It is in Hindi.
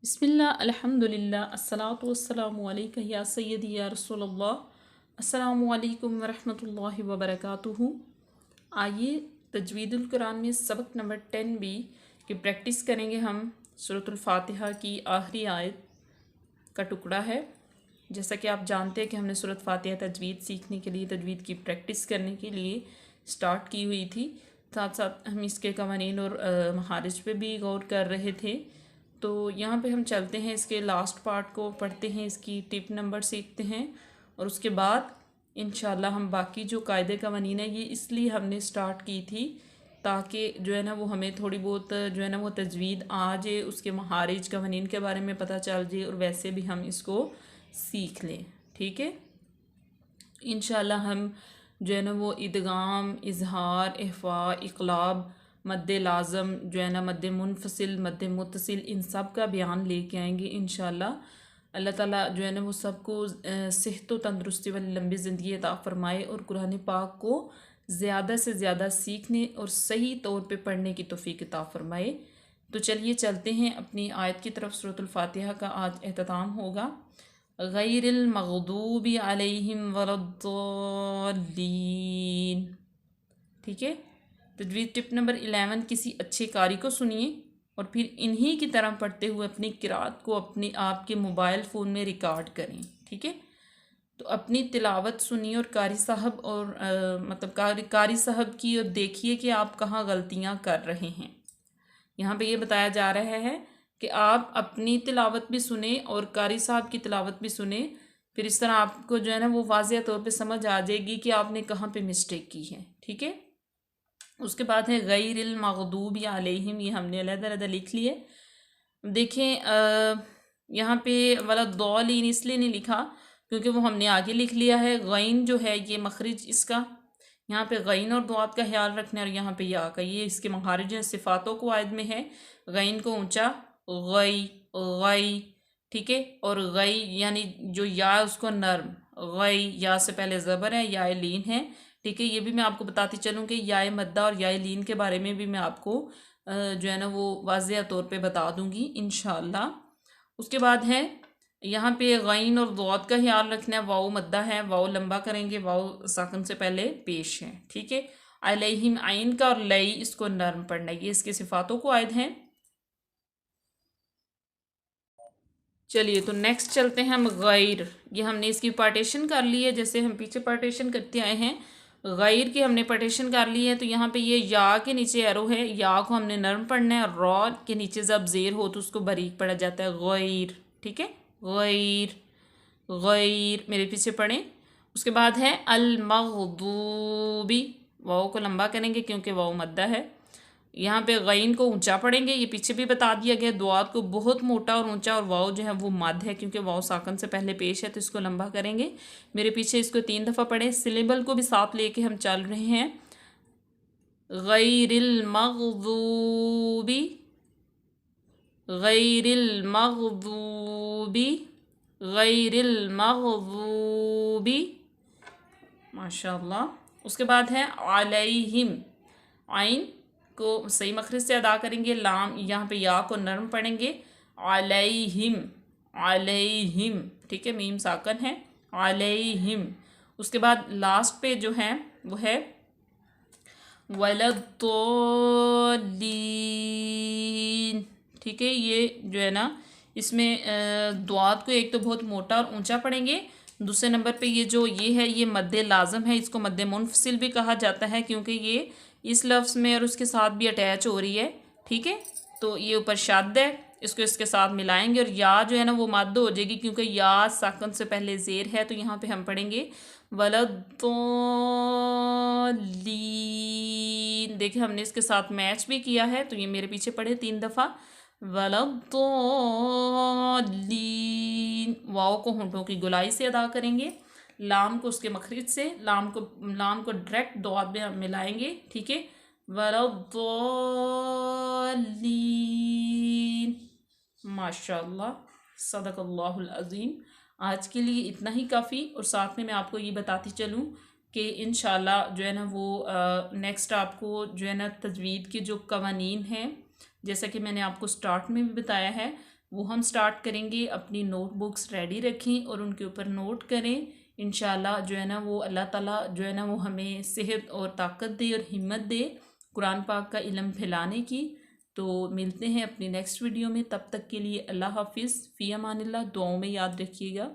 बिस्मिल्लाह अल्हम्दुलिल्लाह अस्सलातु वस्सलामु अलैका या सय्यदी या रसूलल्लाह अस्सलामु अलैकुम वरहमतुल्लाहि वबरकातुहू। आइए तजवीदुल कुरान में सबक नंबर 10 की प्रैक्टिस करेंगे। हम सूरतुल फातिहा की आखिरी आयत का टुकड़ा है। जैसा कि आप जानते हैं कि हमने सूरत फातिहा तजवीद सीखने के लिए, तजवीद की प्रैक्टिस करने के लिए स्टार्ट की हुई थी। साथ साथ हम इसके कवानीन और महारिज पे भी गौर कर रहे थे। तो यहाँ पे हम चलते हैं, इसके लास्ट पार्ट को पढ़ते हैं, इसकी टिप नंबर सीखते हैं और उसके बाद इंशाल्लाह हम बाकी जो कायदे कवानीन है, ये इसलिए हमने स्टार्ट की थी ताकि जो है ना वो हमें थोड़ी बहुत जो है ना वो तजवीद आ जाए, उसके महारिज कवानीन के बारे में पता चल जाए और वैसे भी हम इसको सीख लें। ठीक है, इंशाल्लाह हम जो है ना वो इदगाम, इजहार, इख्फा, इक़लाब, मद्द लाज़म जो है ना मद्द मुनफसिल, मद्द मुत्तसिल, इन सब का बयान लेके आएंगे इंशाल्लाह। अल्लाह ताला जो है ना वो सबको सेहत व तंदरुस्ती वाली लंबी ज़िंदगी अता फ़रमाए और कुरान पाक को ज़्यादा से ज़्यादा सीखने और सही तौर पे पढ़ने की तौफ़ीक अता फ़रमाए। तो चलिए चलते हैं अपनी आयत की तरफ। सूरतुल फातिहा का आज एहतताम होगा गैरिल मग़दूबी अलैहिम वलद्दौल्लीन। ठीक है, तजवीज़ टिप नंबर 11, किसी अच्छे कारी को सुनिए और फिर इन्हीं की तरह पढ़ते हुए अपनी किरात को अपने आपके मोबाइल फ़ोन में रिकॉर्ड करें। ठीक है, तो अपनी तिलावत सुनिए और कारी साहब और मतलब कारी साहब की और देखिए कि आप कहाँ गलतियाँ कर रहे हैं। यहाँ पे ये बताया जा रहा है कि आप अपनी तिलावत भी सुने और कारी साहब की तिलावत भी सुने, फिर इस तरह आपको जो है ना वो वाज़िया तौर पे समझ आ जाएगी कि आपने कहाँ पे मिस्टेक की है। ठीक है, उसके बाद है गैरिल मग़दूबी अलैहिम, ये हमने अलग-अलग लिख लिए। देखें यहाँ पे वाला दौलीन इसलिए नहीं लिखा क्योंकि वो हमने आगे लिख लिया है। गैन जो है ये मखरिज इसका, यहाँ पे गैन और दुआत का ख्याल रखना और यहाँ पे या का, ये इसके मखारिज हैं, सिफ़ातों को आयद में है। गैन को ऊंचा गई गई, ठीक है, और गई यानी जो या उसको नर्म, गई या से पहले ज़बर है, या लीन है। ठीक है, ये भी मैं आपको बताती चलूँ कि या मद्दा और या लीन के बारे में भी मैं आपको जो है ना वो वाज़िया तौर पे बता दूँगी इंशाअल्लाह। उसके बाद है यहाँ पे गैन और दौत का ख्याल रखना है। वाव मद्दा है, वाव लंबा करेंगे, वाव साकन से पहले पेश है। ठीक है, अलैहिम आइन का और लई इसको नर्म पढ़ना है, ये इसके सिफ़ातों को आयद हैं। चलिए तो नेक्स्ट चलते हैं हम गैर, ये हमने इसकी पार्टीशन कर ली है जैसे हम पीछे पार्टीशन करते आए हैं। गैर की हमने पार्टीशन कर ली है, तो यहाँ पे ये या के नीचे एरो है, या को हमने नर्म पढ़ना है और रॉ के नीचे जब ज़ेर हो तो उसको बारीक पढ़ा जाता है गैर। ठीक है, गैर गैर, मेरे पीछे पढ़ें। उसके बाद है अल मग़दूबी, वाव को लंबा करेंगे क्योंकि वाव मद्दा है। यहाँ पे गैन को ऊंचा पढ़ेंगे, ये पीछे भी बता दिया गया। दुआत को बहुत मोटा और ऊंचा, और वाव जो है वो मद है क्योंकि वाव साकन से पहले पेश है, तो इसको लंबा करेंगे। मेरे पीछे इसको 3 दफ़ा पढ़े, सिलेबल को भी साथ लेके हम चल रहे हैं। गैरिल मग़दूबी, गैरिल मग़दूबी, गैरिल मग़दूबी, माशाअल्लाह। उसके बाद है अलैहिम, आइन को सही मखरज से अदा करेंगे, लाम यहाँ पे या को नर्म पढ़ेंगे, अलैहिम अलैहिम। ठीक है, मीम साकन है, अलैहिम। उसके बाद लास्ट पे जो है वो है वलद्दौल्लीन। ठीक है, ये जो है ना इसमें दुआत को एक तो बहुत मोटा और ऊंचा पढ़ेंगे, दूसरे नंबर पे ये जो ये है ये मद्दे लाजम है, इसको मद्दे मुनफसिल भी कहा जाता है क्योंकि ये इस लफ्ज़ में और उसके साथ भी अटैच हो रही है। ठीक है, तो ये ऊपर शद है, इसको इसके साथ मिलाएंगे और या जो है ना वो मद्द हो जाएगी क्योंकि या साकन से पहले ज़ेर है, तो यहाँ पे हम पढ़ेंगे वलद्दौल्लीन। देखिए हमने इसके साथ मैच भी किया है, तो ये मेरे पीछे पढ़े 3 दफ़ा वलद्दौल्लीन। वाव को होंठों की गोलाई से अदा करेंगे, लाम को उसके मखरिज से, लाम को डायरेक्ट दौद में हम मिलाएंगे। ठीक है, वलद्दौल्लीन। माशाअल्लाह, सदक़ल्लाहुल अज़ीम। आज के लिए इतना ही काफ़ी, और साथ में मैं आपको ये बताती चलूँ कि इंशाल्लाह जो है ना वो नेक्स्ट आपको जो है ना तजवीद के जो कवानीन हैं, जैसा कि मैंने आपको स्टार्ट में भी बताया है, वो हम स्टार्ट करेंगे। अपनी नोटबुक्स रेडी रखें और उनके ऊपर नोट करें। इंशाल्लाह जो है ना वो अल्लाह ताला जो है ना वो हमें सेहत और ताकत दे और हिम्मत दे कुरान पाक का इल्म फैलाने की। तो मिलते हैं अपनी नेक्स्ट वीडियो में, तब तक के लिए अल्लाह हाफिज़, फ़ी अमानिल्लाह। दुआओं में याद रखिएगा।